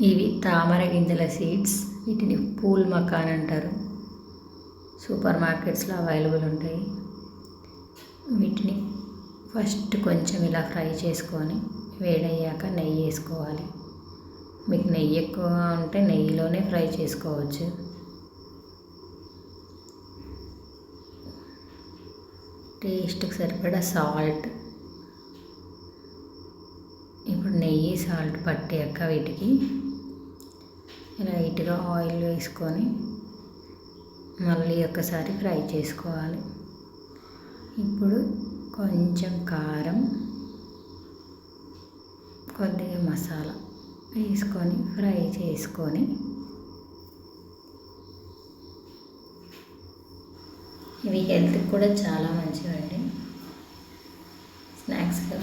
ఇవి తామర గింజల సీడ్స్. వీటిని పూల్ మకాన్ అంటారు. సూపర్ మార్కెట్స్లో అవైలబుల్ ఉంటాయి. వీటిని ఫస్ట్ కొంచెం ఇలా ఫ్రై చేసుకొని వేడయ్యాక నెయ్యి వేసుకోవాలి. మీకు నెయ్యి ఎక్కువ ఉంటే నెయ్యిలోనే ఫ్రై చేసుకోవచ్చు. టేస్ట్కి సరిపడా సాల్ట్. ఇప్పుడు నెయ్యి సాల్ట్ పట్టాక వీటికి లైట్గా ఆయిల్ వేసుకొని మళ్ళీ ఒకసారి ఫ్రై చేసుకోవాలి. ఇప్పుడు కొంచెం కారం, కొద్దిగా మసాలా వేసుకొని ఫ్రై చేసుకొని ఇవి హెల్త్కి కూడా చాలా మంచివండి. స్నాక్స్గా